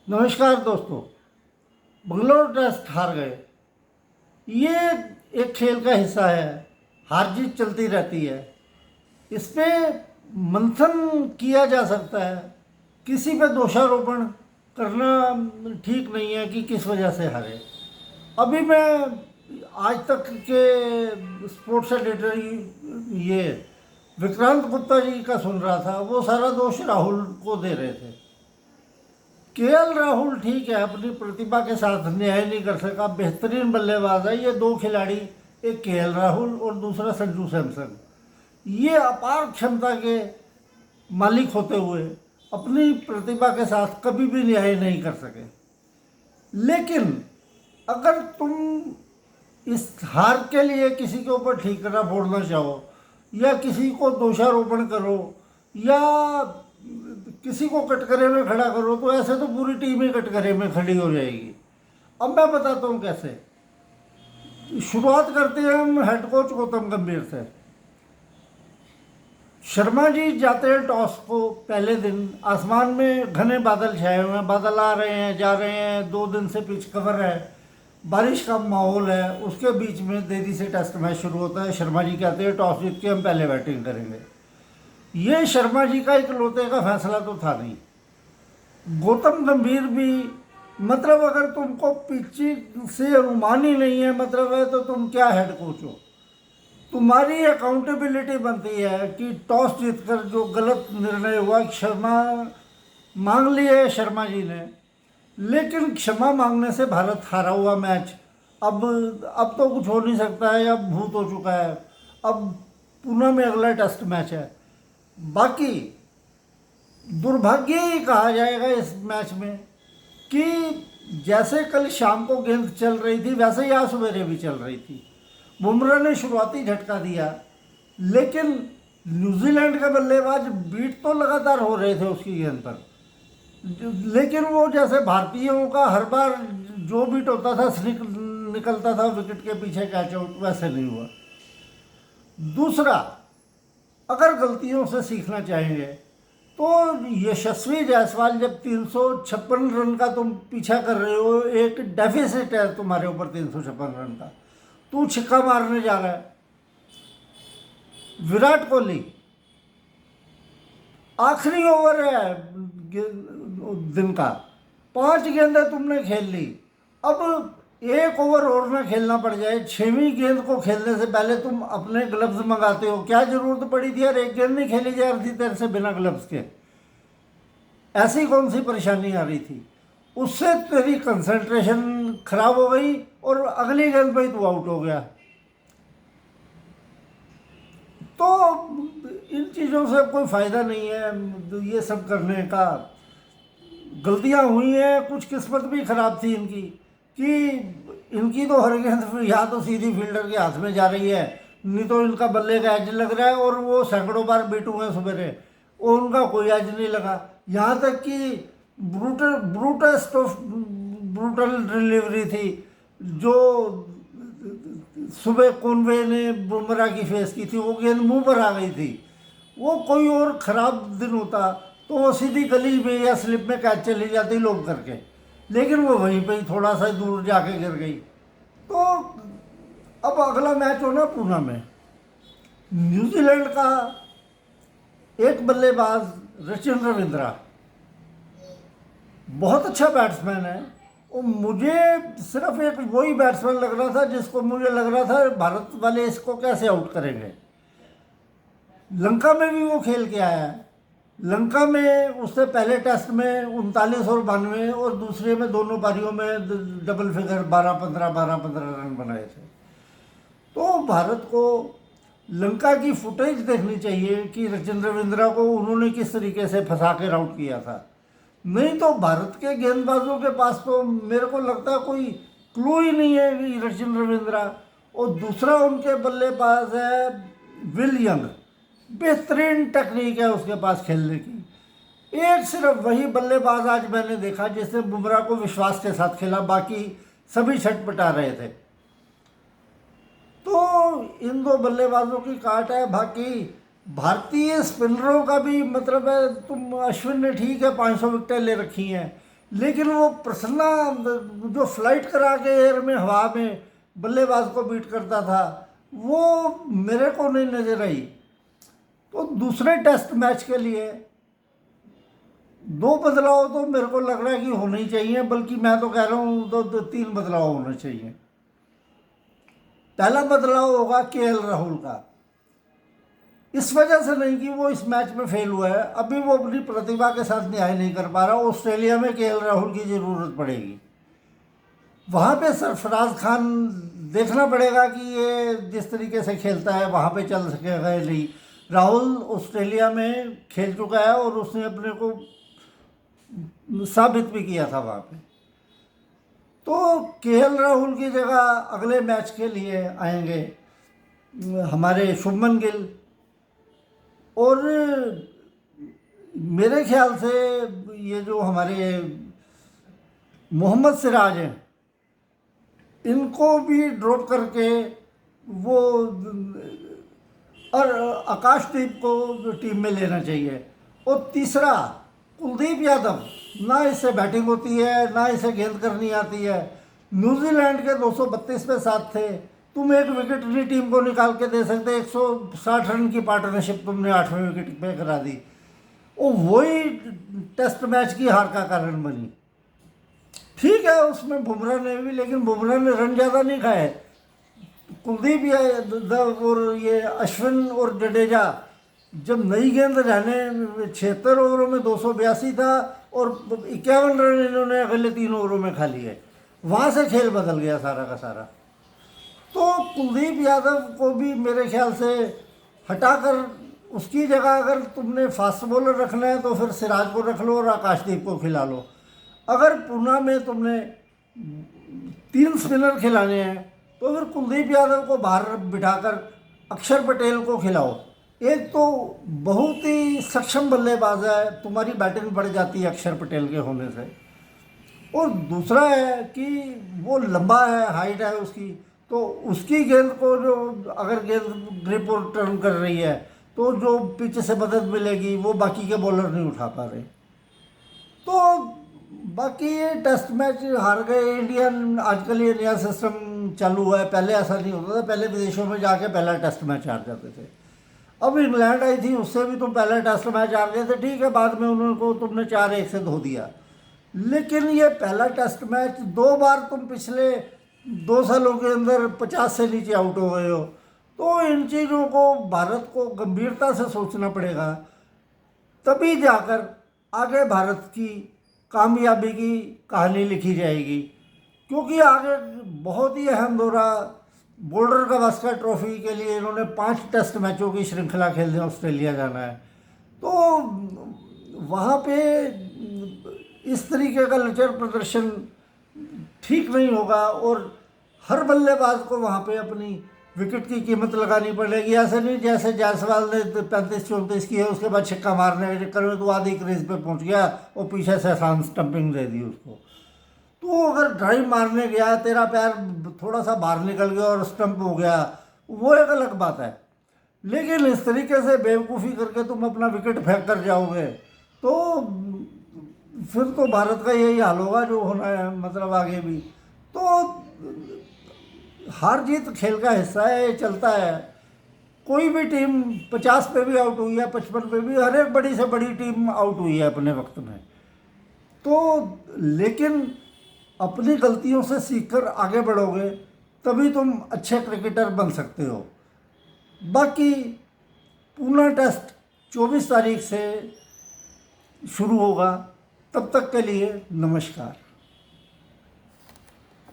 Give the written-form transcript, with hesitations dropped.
नमस्कार दोस्तों। बंगलोर टेस्ट हार गए। ये एक खेल का हिस्सा है। हार जीत चलती रहती है। इस पे मंथन किया जा सकता है। किसी पे दोषारोपण करना ठीक नहीं है कि किस वजह से हारे। अभी मैं आज तक के स्पोर्ट्स एडिटर ये विक्रांत गुप्ता जी का सुन रहा था। वो सारा दोष राहुल को दे रहे थे। केएल राहुल ठीक है, अपनी प्रतिभा के साथ न्याय नहीं कर सका, बेहतरीन बल्लेबाज है। ये दो खिलाड़ी, एक केएल राहुल और दूसरा संजू सैमसन, ये अपार क्षमता के मालिक होते हुए अपनी प्रतिभा के साथ कभी भी न्याय नहीं कर सके। लेकिन अगर तुम इस हार के लिए किसी के ऊपर ठीकरा फोड़ना चाहो या किसी को दोषारोपण करो या किसी को कटघरे में खड़ा करो, तो ऐसे तो पूरी टीम ही कटघरे में खड़ी हो जाएगी। अब मैं बताता हूँ कैसे। शुरुआत करते हैं हम हेड कोच गौतम गंभीर से। शर्मा जी जाते हैं टॉस को पहले दिन। आसमान में घने बादल छाए हुए हैं, बादल आ रहे हैं जा रहे हैं, 2 दिन से पिच कवर है, बारिश का माहौल है। उसके बीच में देरी से टेस्ट मैच शुरू होता है। शर्मा जी कहते हैं टॉस जीत के हम पहले बैटिंग करेंगे। ये शर्मा जी का इकलौते का फैसला तो था नहीं। गौतम गंभीर भी, मतलब अगर तुमको पिच से अनुमान ही नहीं है मतलब है, तो तुम क्या हेड कोच हो। तुम्हारी अकाउंटेबिलिटी बनती है कि टॉस जीतकर जो गलत निर्णय हुआ, क्षमा मांग ली है शर्मा जी ने। लेकिन क्षमा मांगने से भारत हारा हुआ मैच अब तो कुछ हो नहीं सकता है, अब भूत हो चुका है। अब पुणे में अगला टेस्ट मैच है। बाकी दुर्भाग्य ही कहा जाएगा इस मैच में कि जैसे कल शाम को गेंद चल रही थी वैसे ही आज सवेरे भी चल रही थी। बुमराह ने शुरुआती झटका दिया, लेकिन न्यूजीलैंड के बल्लेबाज बीट तो लगातार हो रहे थे उसकी गेंद पर। लेकिन वो जैसे भारतीयों का हर बार जो बीट होता था निकलता था विकेट के पीछे कैच आउट, वैसे नहीं हुआ। दूसरा, अगर गलतियों से सीखना चाहेंगे तो यशस्वी जायसवाल जब 356 रन का तुम पीछा कर रहे हो, एक डेफिसिट है तुम्हारे ऊपर 356 रन का, तू छिक्का मारने जा रहा है। विराट कोहली, आखिरी ओवर है दिन का, 5 गेंदें तुमने खेल ली। अब एक ओवर और ना खेलना पड़ जाए, 6वीं गेंद को खेलने से पहले तुम अपने ग्लव्स मंगाते हो। क्या जरूरत पड़ी थी यार, एक गेंद नहीं खेली जा रही थी तेरे से बिना ग्लव्स के। ऐसी कौन सी परेशानी आ रही थी, उससे तेरी कंसंट्रेशन खराब हो गई और अगली गेंद पे ही तू आउट हो गया। तो इन चीज़ों से कोई फ़ायदा नहीं है ये सब करने का। गलतियां हुई हैं, कुछ किस्मत भी ख़राब थी इनकी कि इनकी तो हर गेंद या तो सीधी फील्डर के हाथ में जा रही है, नहीं तो इनका बल्ले का एज लग रहा है। और वो सैकड़ों बार बीट हुए सवेरे, और उनका कोई एज नहीं लगा। यहाँ तक कि ब्रूटल डिलीवरी थी जो सुबह कॉनवे ने बुमराह की फेस की थी, वो गेंद मुंह पर आ गई थी। वो कोई और ख़राब दिन होता तो वो सीधी गली में या स्लिप में कैच चली जाती लोग करके, लेकिन वो वहीं पे ही थोड़ा सा दूर जाके गिर गई। तो अब अगला मैच होना पुणे में। न्यूजीलैंड का एक बल्लेबाज रचिन रविंद्रा बहुत अच्छा बैट्समैन है। और मुझे सिर्फ एक वही बैट्समैन लग रहा था जिसको मुझे लग रहा था भारत वाले इसको कैसे आउट करेंगे। लंका में भी वो खेल के आया है। लंका में उससे पहले टेस्ट में 39 और 92 और दूसरे में दोनों पारियों में डबल फिगर 12-15 रन बनाए थे। तो भारत को लंका की फुटेज देखनी चाहिए कि रचिन रविंद्रा को उन्होंने किस तरीके से फंसा कर आउट किया था। नहीं तो भारत के गेंदबाजों के पास तो मेरे को लगता है कोई क्लू ही नहीं है कि रचिन रविंद्रा। और दूसरा उनके बल्लेबाज है विल यंग, बेहतरीन टेक्निक है उसके पास खेलने की। एक सिर्फ वही बल्लेबाज आज मैंने देखा जिसने बुमराह को विश्वास के साथ खेला, बाकी सभी छटपटा रहे थे। तो इन दो बल्लेबाजों की काट है। बाकी भारतीय स्पिनरों का भी मतलब है, तुम अश्विन ने ठीक है 500 विकेटें ले रखी हैं, लेकिन वो प्रसन्ना जो फ्लाइट करा के एयर में हवा में बल्लेबाज को बीट करता था, वो मेरे को नहीं नजर आई। तो दूसरे टेस्ट मैच के लिए दो बदलाव तो मेरे को लग रहा है कि होने ही चाहिए, बल्कि मैं तो कह रहा हूँ तो तीन बदलाव होने चाहिए। पहला बदलाव होगा केएल राहुल का। इस वजह से नहीं कि वो इस मैच में फेल हुआ है, अभी वो अपनी प्रतिभा के साथ न्याय नहीं कर पा रहा। ऑस्ट्रेलिया में केएल राहुल की ज़रूरत पड़ेगी। वहाँ पे सरफराज खान देखना पड़ेगा कि ये जिस तरीके से खेलता है वहाँ पे चल सकेगा या नहीं। राहुल ऑस्ट्रेलिया में खेल चुका है और उसने अपने को साबित भी किया था वहाँ पे। तो केएल राहुल की जगह अगले मैच के लिए आएंगे हमारे शुभमन गिल। और मेरे ख्याल से ये जो हमारे मोहम्मद सिराज हैं, इनको भी ड्रॉप करके वो और आकाशदीप को टीम में लेना चाहिए। और तीसरा कुलदीप यादव, ना इससे बैटिंग होती है ना इसे गेंद करनी आती है। न्यूजीलैंड के 232 पे साथ थे, तुम एक विकेट नहीं टीम को निकाल के दे सकते। 160 रन की पार्टनरशिप तुमने 8वें विकेट पे करा दी, और वही टेस्ट मैच की हार का कारण बनी। ठीक है, उसमें बुमराह ने भी, लेकिन बुमराह ने रन ज़्यादा नहीं खाए। कुलदीप यादव और ये अश्विन और जडेजा जब नई गेंद रहने 76 ओवरों में 282 था और 51 रन इन्होंने अगले 3 ओवरों में खा लिए, वहाँ से खेल बदल गया सारा का सारा। तो कुलदीप यादव को भी मेरे ख्याल से हटाकर उसकी जगह अगर तुमने फास्ट बॉलर रखना है तो फिर सिराज को रख लो और आकाशदीप को खिला लो। अगर पुणे में तुमने 3 स्पिनर खिलाने हैं तो फिर कुलदीप यादव को बाहर बिठाकर अक्षर पटेल को खिलाओ। एक तो बहुत ही सक्षम बल्लेबाज है, तुम्हारी बैटिंग बढ़ जाती है अक्षर पटेल के होने से। और दूसरा है कि वो लंबा है, हाइट है उसकी, तो उसकी गेंद को जो अगर गेंद ग्रिप और टर्न कर रही है तो जो पिच से मदद मिलेगी वो बाकी के बॉलर नहीं उठा पा रहे। तो बाकी ये टेस्ट मैच हार गए इंडियन। आजकल ये नया सिस्टम चालू हुआ है, पहले ऐसा नहीं होता था। पहले विदेशों में जाके पहला टेस्ट मैच हार जाते थे। अब इंग्लैंड आई थी, उससे भी तुम पहला टेस्ट मैच हार गए थे, ठीक है, बाद में उनको तुमने 4-1 से धो दिया। लेकिन ये पहला टेस्ट मैच 2 बार तुम पिछले 2 सालों के अंदर 50 से नीचे आउट हो गए हो। तो इन चीज़ों को भारत को गंभीरता से सोचना पड़ेगा, तभी जाकर आगे भारत की कामयाबी की कहानी लिखी जाएगी। क्योंकि आगे बहुत ही अहम दौरा बोल्डर गावस्कर ट्रॉफी के लिए इन्होंने 5 टेस्ट मैचों की श्रृंखला खेलने ऑस्ट्रेलिया जाना है। तो वहाँ पे इस तरीके का लचर प्रदर्शन ठीक नहीं होगा और हर बल्लेबाज को वहाँ पे अपनी विकेट की कीमत लगानी पड़ेगी। ऐसे नहीं जैसे जायसवाल ने 35-34 की है, उसके बाद छक्का मारने के चक्कर में तो आधी क्रीज पे पहुँच गया और पीछे से आसान स्टंपिंग दे दी उसको। तो अगर ड्राइव मारने गया, तेरा पैर थोड़ा सा बाहर निकल गया और स्टंप हो गया, वो एक अलग बात है। लेकिन इस तरीके से बेवकूफ़ी करके तुम अपना विकेट फेंक कर जाओगे तो फिर तो भारत का यही हाल होगा जो होना है, मतलब आगे भी। तो हार जीत खेल का हिस्सा है, ये चलता है। कोई भी टीम 50 पे भी आउट हुई है, 55 पे भी, हर एक बड़ी से बड़ी टीम आउट हुई है अपने वक्त में। तो लेकिन अपनी गलतियों से सीखकर आगे बढ़ोगे तभी तुम अच्छे क्रिकेटर बन सकते हो। बाकी पुणे टेस्ट 24 तारीख से शुरू होगा, तब तक के लिए नमस्कार।